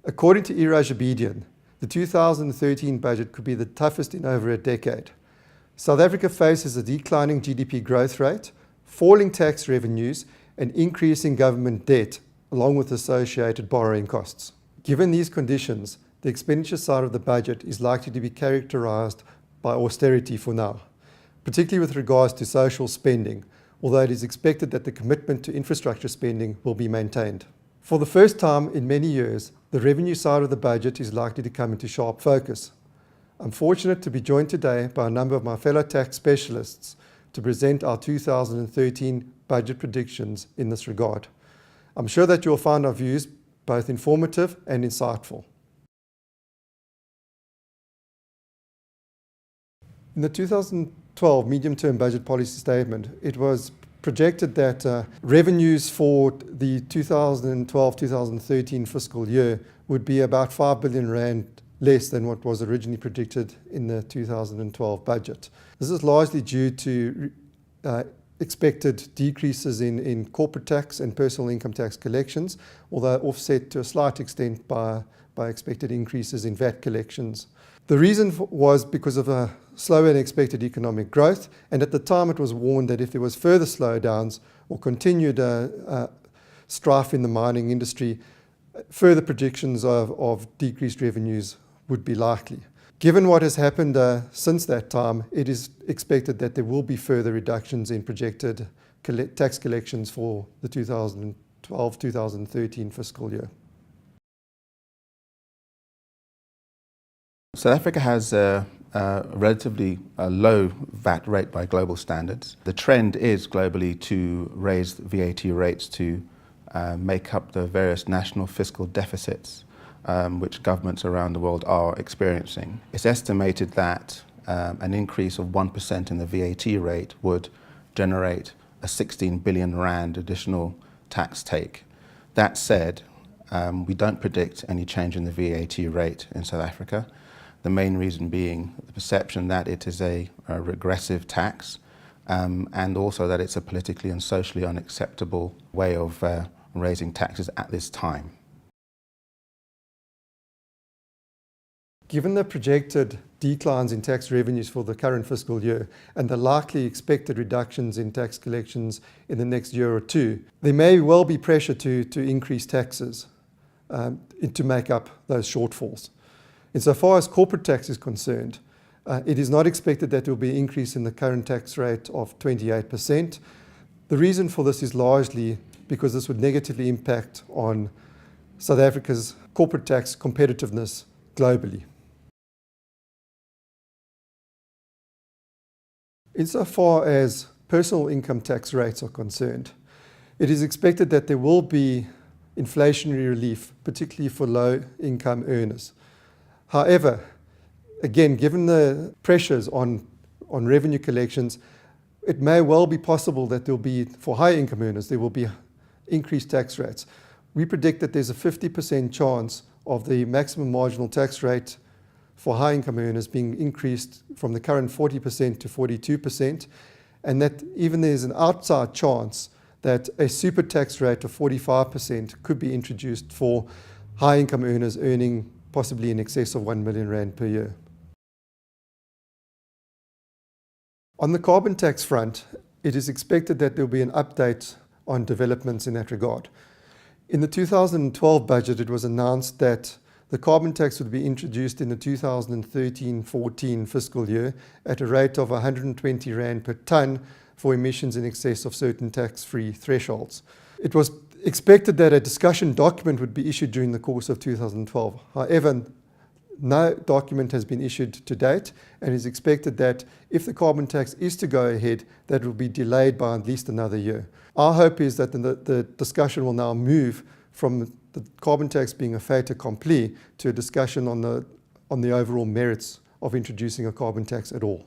According to Iraj Abedian, the 2013 budget could be the toughest in over a decade. South Africa faces a declining GDP growth rate, falling tax revenues, and increasing government debt, along with associated borrowing costs. Given these conditions, the expenditure side of the budget is likely to be characterized by austerity for now, particularly with regards to social spending, although it is expected that the commitment to infrastructure spending will be maintained. For the first time in many years, the revenue side of the budget is likely to come into sharp focus. I'm fortunate to be joined today by a number of my fellow tax specialists to present our 2013 budget predictions in this regard. I'm sure that you'll find our views both informative and insightful. In the 2012 medium-term budget policy statement, it was projected that revenues for the 2012-2013 fiscal year would be about 5 billion rand less than what was originally predicted in the 2012 budget. This is largely due to expected decreases in corporate tax and personal income tax collections, although offset to a slight extent by expected increases in VAT collections. The reason was because of a slower than expected economic growth, and at the time it was warned that if there was further slowdowns or continued strife in the mining industry, further predictions of decreased revenues would be likely. Given what has happened since that time, it is expected that there will be further reductions in projected tax collections for the 2012-2013 fiscal year. South Africa has a relatively low VAT rate by global standards. The trend is globally to raise VAT rates to make up the various national fiscal deficits which governments around the world are experiencing. It's estimated that an increase of 1% in the VAT rate would generate a 16 billion rand additional tax take. That said, we don't predict any change in the VAT rate in South Africa. The main reason being the perception that it is a regressive tax and also that it's a politically and socially unacceptable way of raising taxes at this time. Given the projected declines in tax revenues for the current fiscal year and the likely expected reductions in tax collections in the next year or two, there may well be pressure to increase taxes to make up those shortfalls. Insofar as corporate tax is concerned, it is not expected that there will be an increase in the current tax rate of 28%. The reason for this is largely because this would negatively impact on South Africa's corporate tax competitiveness globally. Insofar as personal income tax rates are concerned, it is expected that there will be inflationary relief, particularly for low-income earners. However, again, given the pressures on revenue collections, it may well be possible that there will be, for high-income earners, there will be increased tax rates. We predict that there's a 50% chance of the maximum marginal tax rate for high-income earners being increased from the current 40% to 42%, and that even there's an outside chance that a super tax rate of 45% could be introduced for high-income earners earning possibly in excess of 1 million rand per year. On the carbon tax front, it is expected that there will be an update on developments in that regard. In the 2012 budget, it was announced that the carbon tax would be introduced in the 2013-14 fiscal year at a rate of 120 rand per tonne for emissions in excess of certain tax-free thresholds. It was expected that a discussion document would be issued during the course of 2012. However, no document has been issued to date, and it is expected that if the carbon tax is to go ahead, that will be delayed by at least another year. Our hope is that the discussion will now move from the carbon tax being a fait accompli to a discussion on the overall merits of introducing a carbon tax at all.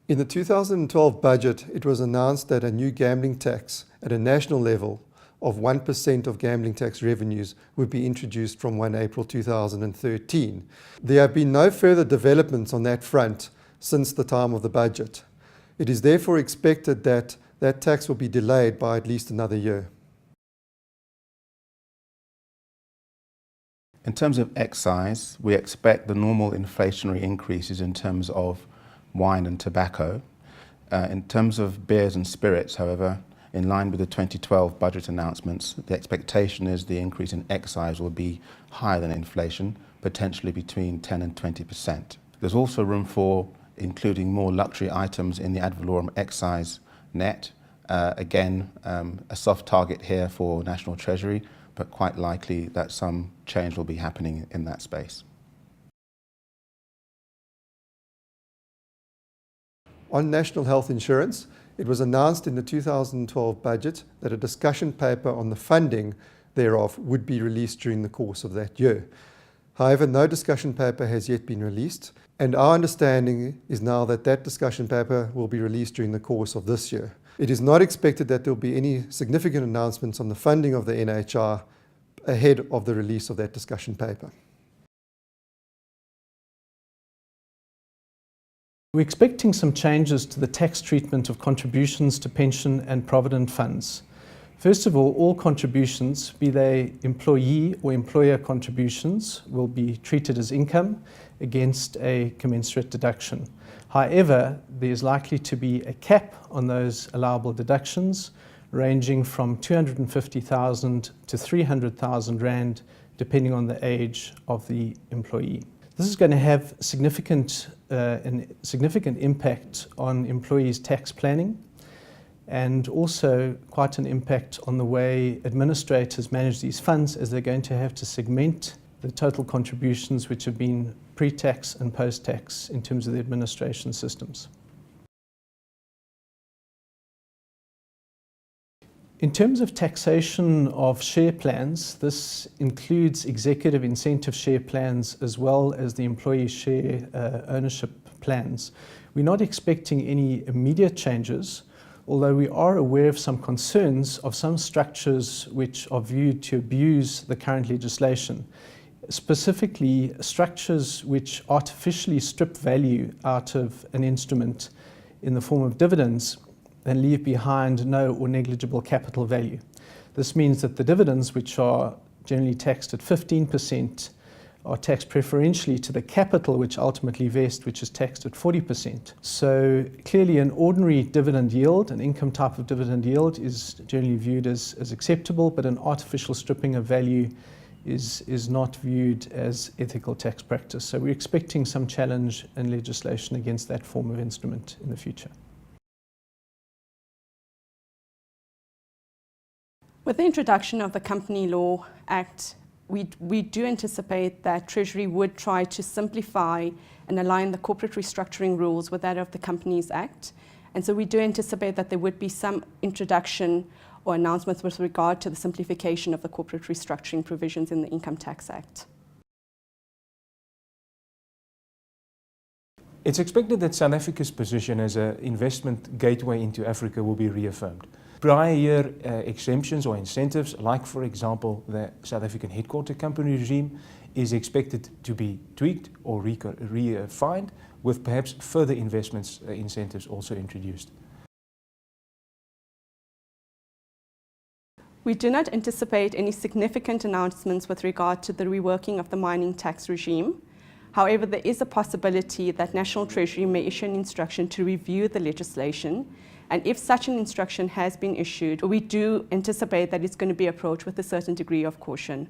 In the 2012 budget, it was announced that a new gambling tax at a national level of 1% of gambling tax revenues would be introduced from 1 April 2013. There have been no further developments on that front since the time of the budget. It is therefore expected that that tax will be delayed by at least another year. In terms of excise, we expect the normal inflationary increases in terms of wine and tobacco. In terms of beers and spirits, however, in line with the 2012 budget announcements, the expectation is the increase in excise will be higher than inflation, potentially between 10 and 20%. There's also room for including more luxury items in the ad valorem excise net. Again, a soft target here for National Treasury, but quite likely that some change will be happening in that space. On national health insurance, it was announced in the 2012 budget that a discussion paper on the funding thereof would be released during the course of that year. However, no discussion paper has yet been released, and our understanding is now that that discussion paper will be released during the course of this year. It is not expected that there will be any significant announcements on the funding of the NHR ahead of the release of that discussion paper. We're expecting some changes to the tax treatment of contributions to pension and provident funds. First of all contributions, be they employee or employer contributions, will be treated as income against a commensurate deduction. However, there is likely to be a cap on those allowable deductions, ranging from 250,000 to 300,000 Rand, depending on the age of the employee. This is going to have significant impact on employees' tax planning, and also quite an impact on the way administrators manage these funds, as they're going to have to segment the total contributions which have been pre-tax and post-tax in terms of the administration systems. In terms of taxation of share plans, this includes executive incentive share plans as well as the employee share ownership plans. We're not expecting any immediate changes, although we are aware of some concerns of some structures which are viewed to abuse the current legislation. Specifically, structures which artificially strip value out of an instrument in the form of dividends and leave behind no or negligible capital value. This means that the dividends, which are generally taxed at 15%, are taxed preferentially to the capital which ultimately vest, which is taxed at 40%. So clearly an ordinary dividend yield, an income type of dividend yield, is generally viewed as acceptable, but an artificial stripping of value is not viewed as ethical tax practice. So we're expecting some challenge and legislation against that form of instrument in the future. With the introduction of the Company Law Act, we do anticipate that Treasury would try to simplify and align the corporate restructuring rules with that of the Companies Act. And so we do anticipate that there would be some introduction or announcements with regard to the simplification of the corporate restructuring provisions in the Income Tax Act. It's expected that South Africa's position as an investment gateway into Africa will be reaffirmed. Prior year exemptions or incentives, like for example the South African headquarter company regime, is expected to be tweaked or refined, with perhaps further investments incentives also introduced. We do not anticipate any significant announcements with regard to the reworking of the mining tax regime. However, there is a possibility that National Treasury may issue an instruction to review the legislation, and if such an instruction has been issued, we do anticipate that it's going to be approached with a certain degree of caution.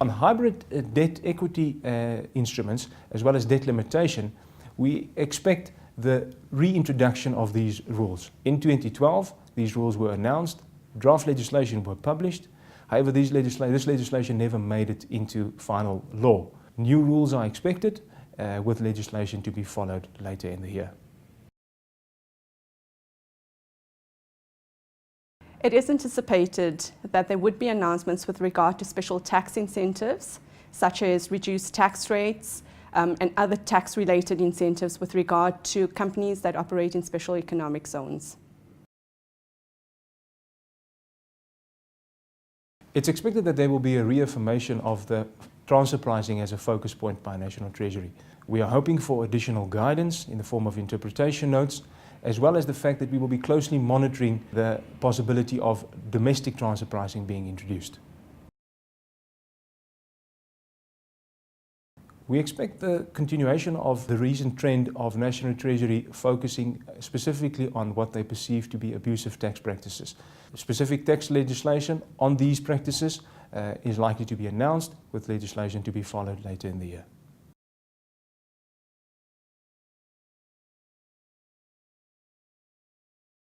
On hybrid debt equity instruments, as well as debt limitation, we expect the reintroduction of these rules. In 2012, these rules were announced, draft legislation were published. However, this legislation never made it into final law. New rules are expected, with legislation to be followed later in the year. It is anticipated that there would be announcements with regard to special tax incentives, such as reduced tax rates and other tax-related incentives with regard to companies that operate in special economic zones. It's expected that there will be a reaffirmation of the transfer pricing as a focus point by National Treasury. We are hoping for additional guidance in the form of interpretation notes as well as the fact that we will be closely monitoring the possibility of domestic transfer pricing being introduced. We expect the continuation of the recent trend of National Treasury focusing specifically on what they perceive to be abusive tax practices. Specific tax legislation on these practices is likely to be announced, with legislation to be followed later in the year.